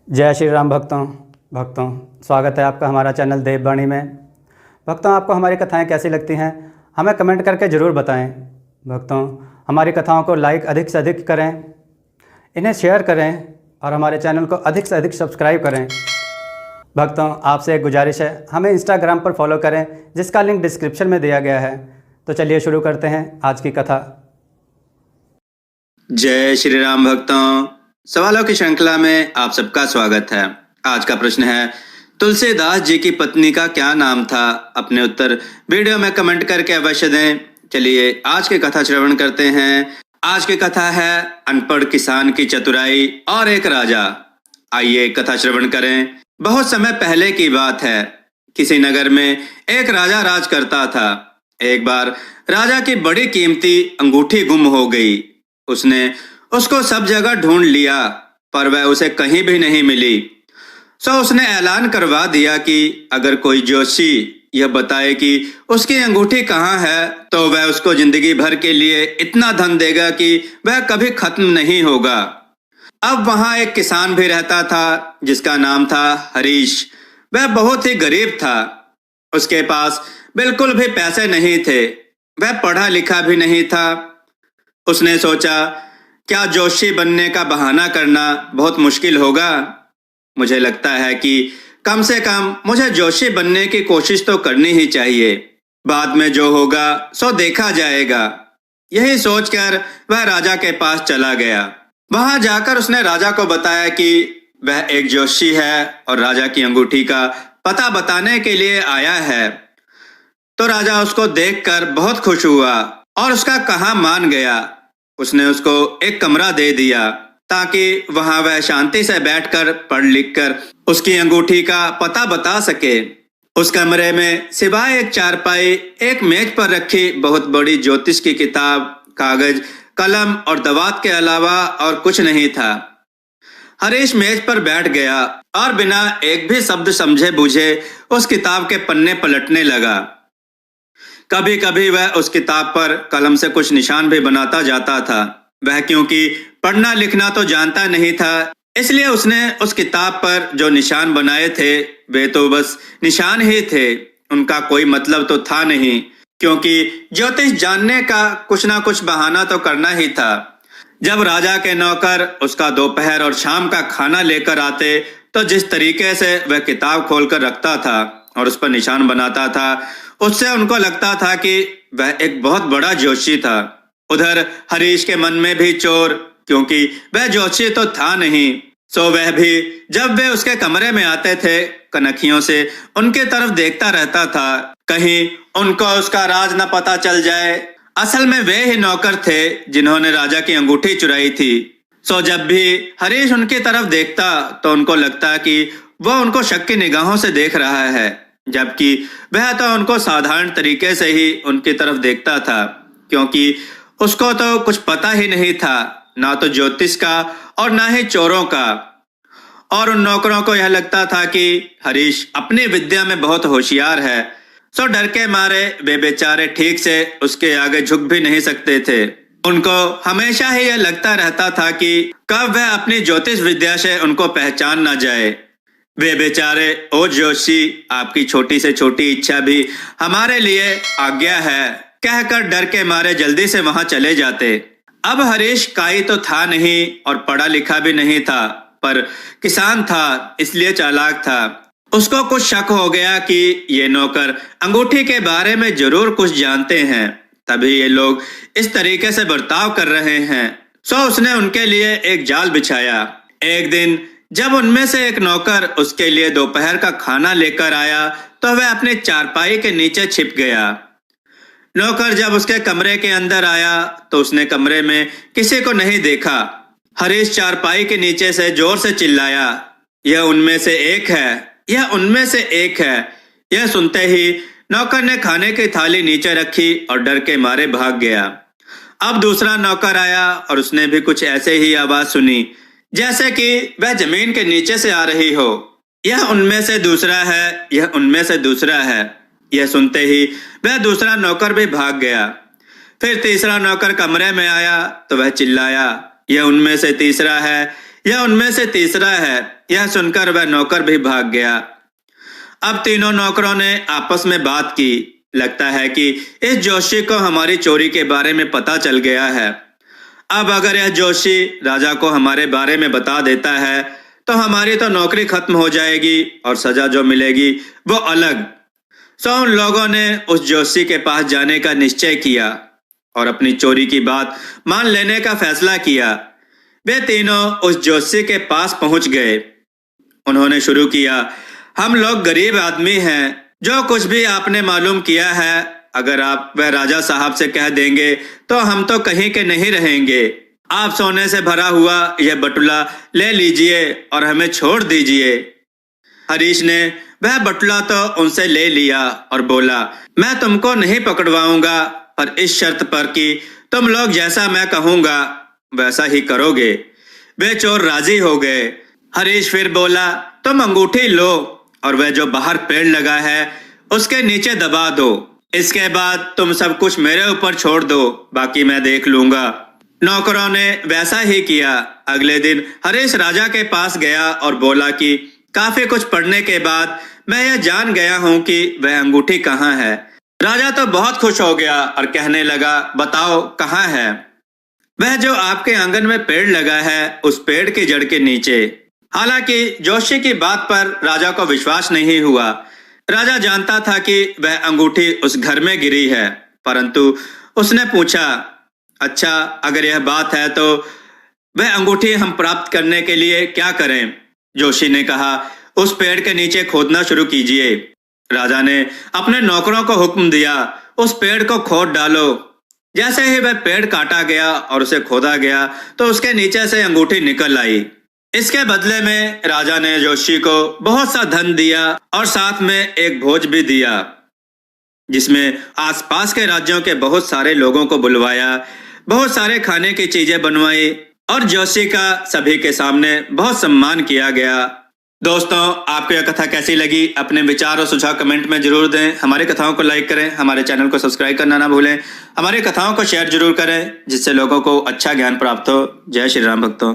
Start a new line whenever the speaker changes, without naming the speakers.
जय श्री राम भक्तों स्वागत है आपका हमारा चैनल देववाणी में। भक्तों, आपको हमारी कथाएं कैसी लगती हैं हमें कमेंट करके ज़रूर बताएं। भक्तों, हमारी कथाओं को लाइक अधिक से अधिक करें, इन्हें शेयर करें और हमारे चैनल को अधिक से अधिक सब्सक्राइब करें। भक्तों, आपसे एक गुजारिश है, हमें इंस्टाग्राम पर फॉलो करें जिसका लिंक डिस्क्रिप्शन में दिया गया है। तो चलिए शुरू करते हैं आज की कथा।
जय श्री राम भक्तों, सवालों की श्रृंखला में आप सबका स्वागत है। आज का प्रश्न है, तुलसीदास जी की पत्नी का क्या नाम था? अपने उत्तर वीडियो में कमेंट करके अवश्य दें। चलिए आज की कथा श्रवण करते हैं। आज की कथा है अनपढ़ किसान की चतुराई और एक राजा। आइए कथा श्रवण करें। बहुत समय पहले की बात है। किसी नगर में एक राजा राज करता था। एक बार राजा की बड़ी कीमती अंगूठी गुम हो गई। उसने उसको सब जगह ढूंढ लिया पर वह उसे कहीं भी नहीं मिली। सो उसने ऐलान करवा दिया कि अगर कोई जोशी यह बताए कि उसकी अंगूठी कहाँ है तो वह उसको जिंदगी भर के लिए इतना धन देगा कि वह कभी खत्म नहीं होगा। अब वहां एक किसान भी रहता था जिसका नाम था हरीश। वह बहुत ही गरीब था। उसके पास बिल्कुल भी पैसे नहीं थे। वह पढ़ा लिखा भी नहीं था। उसने सोचा, क्या जोशी बनने का बहाना करना बहुत मुश्किल होगा? मुझे लगता है कि कम से कम मुझे जोशी बनने की कोशिश तो करनी ही चाहिए। बाद में जो होगा सो देखा जाएगा। यही सोचकर वह राजा के पास चला गया। वहां जाकर उसने राजा को बताया कि वह एक जोशी है और राजा की अंगूठी का पता बताने के लिए आया है। तो राजा उसको देखकर बहुत खुश हुआ और उसका कहा मान गया। उसने उसको एक कमरा दे दिया ताकि वहां वह शांति से बैठकर पढ़ लिख कर उसकी अंगूठी का पता बता सके। उस कमरे में सिवाय एक चारपाई, एक मेज पर रखी बहुत बड़ी ज्योतिष की किताब, कागज, कलम और दवात के अलावा और कुछ नहीं था। हरीश मेज पर बैठ गया और बिना एक भी शब्द समझे बूझे उस किताब के पन्ने पलटने लगा। कभी कभी वह उस किताब पर कलम से कुछ निशान भी बनाता जाता था। वह क्योंकि पढ़ना लिखना तो जानता नहीं था, इसलिए उसने उस किताब पर जो निशान बनाए थे वे तो बस निशान ही थे। उनका कोई मतलब तो था नहीं, क्योंकि ज्योतिष जानने का कुछ ना कुछ बहाना तो करना ही था। जब राजा के नौकर उसका दोपहर और शाम का खाना लेकर आते तो जिस तरीके से वह किताब खोलकर रखता था और उस पर निशान बनाता था, उससे उनको लगता था कि वह एक बहुत बड़ा जोशी था। उधर हरीश के मन में भी चोर, क्योंकि वह जोशी तो था नहीं। सो वह भी जब वे उसके कमरे में आते थे कनखियों से उनके तरफ देखता रहता था, कहीं उनको उसका राज न पता चल जाए। असल में वे ही नौकर थे जिन्होंने राजा की अंगूठी चुराई थी। सो जब भी हरीश उनकी तरफ देखता तो उनको लगता कि वह उनको शक की निगाहों से देख रहा है, जबकि वह तो उनको साधारण तरीके से ही उनकी तरफ देखता था, क्योंकि उसको तो कुछ पता ही नहीं था, ना तो ज्योतिष का और ना ही चोरों का। और उन नौकरों को यह लगता था कि हरीश अपनी विद्या में बहुत होशियार है। सो डर के मारे वे बेचारे ठीक से उसके आगे झुक भी नहीं सकते थे। उनको हमेशा ही यह लगता रहता था कि कब वह अपनी ज्योतिष विद्या से उनको पहचान न जाए। वे बेचारे, ओ जोशी, आपकी छोटी से छोटी इच्छा भी हमारे लिए आज्ञा है, कहकर डर के मारे जल्दी से वहां चले जाते। अब हरीश काई तो था नहीं और पढ़ा लिखा भी नहीं था, पर किसान था इसलिए चालाक था। उसको कुछ शक हो गया कि ये नौकर अंगूठी के बारे में जरूर कुछ जानते हैं, तभी ये लोग इस तरीके से बर्ताव कर रहे हैं। सो उसने उनके लिए एक जाल बिछाया। एक दिन जब उनमें से एक नौकर उसके लिए दोपहर का खाना लेकर आया तो वह अपने चारपाई के नीचे छिप गया। नौकर जब उसके कमरे के अंदर आया तो उसने कमरे में किसी को नहीं देखा। हरीश चारपाई के नीचे से जोर से चिल्लाया, यह उनमें से एक है, यह उनमें से एक है। यह सुनते ही नौकर ने खाने की थाली नीचे रखी और डर के मारे भाग गया। अब दूसरा नौकर आया और उसने भी कुछ ऐसे ही आवाज सुनी जैसे कि वह जमीन के नीचे से आ रही हो। यह उनमें से दूसरा है, यह उनमें से दूसरा है। यह सुनते ही वह दूसरा नौकर भी भाग गया। फिर तीसरा नौकर कमरे में आया तो वह चिल्लाया, यह उनमें से तीसरा है, यह उनमें से तीसरा है। यह सुनकर वह नौकर भी भाग गया। अब तीनों नौकरों ने आपस में बात की। लगता है कि इस जोशी को हमारी चोरी के बारे में पता चल गया है। अब अगर यह जोशी राजा को हमारे बारे में बता देता है तो हमारी तो नौकरी खत्म हो जाएगी और सजा जो मिलेगी वो अलग। सो उन लोगों ने उस जोशी के पास जाने का निश्चय किया और अपनी चोरी की बात मान लेने का फैसला किया। वे तीनों उस जोशी के पास पहुंच गए। उन्होंने शुरू किया, हम लोग गरीब आदमी हैं। जो कुछ भी आपने मालूम किया है अगर आप वह राजा साहब से कह देंगे तो हम तो कहीं के नहीं रहेंगे। आप सोने से भरा हुआ यह बटुला ले लीजिए और हमें छोड़ दीजिए। हरीश ने वह बटुला तो उनसे ले लिया और बोला, मैं तुमको नहीं पकड़वाऊंगा, पर इस शर्त पर कि तुम लोग जैसा मैं कहूंगा वैसा ही करोगे। वे चोर राजी हो गए। हरीश फिर बोला, तुम अंगूठी लो और वह जो बाहर पेड़ लगा है उसके नीचे दबा दो। इसके बाद तुम सब कुछ मेरे ऊपर छोड़ दो, बाकी मैं देख लूंगा। नौकरों ने वैसा ही किया। अगले दिन हरीश राजा के पास गया और बोला कि काफी कुछ पढ़ने के बाद मैं यह जान गया हूं कि वह अंगूठी कहाँ है। राजा तो बहुत खुश हो गया और कहने लगा, बताओ कहाँ है। वह जो आपके आंगन में पेड़ लगा है उस पेड़ की जड़ के नीचे। हालांकि जोशी की बात पर राजा को विश्वास नहीं हुआ। राजा जानता था कि वह अंगूठी उस घर में गिरी है, परंतु उसने पूछा, अच्छा अगर यह बात है तो वह अंगूठी हम प्राप्त करने के लिए क्या करें। जोशी ने कहा, उस पेड़ के नीचे खोदना शुरू कीजिए। राजा ने अपने नौकरों को हुक्म दिया, उस पेड़ को खोद डालो। जैसे ही वह पेड़ काटा गया और उसे खोदा गया तो उसके नीचे से अंगूठी निकल आई। इसके बदले में राजा ने जोशी को बहुत सा धन दिया और साथ में एक भोज भी दिया, जिसमें आसपास के राज्यों के बहुत सारे लोगों को बुलवाया, बहुत सारे खाने की चीजें बनवाई और जोशी का सभी के सामने बहुत सम्मान किया गया। दोस्तों, आपको यह कथा कैसी लगी? अपने विचार और सुझाव कमेंट में जरूर दें। हमारी कथाओं को लाइक करें, हमारे चैनल को सब्सक्राइब करना ना भूलें। हमारी कथाओं को शेयर जरूर करें जिससे लोगों को अच्छा ज्ञान प्राप्त हो। जय श्री राम भक्तों।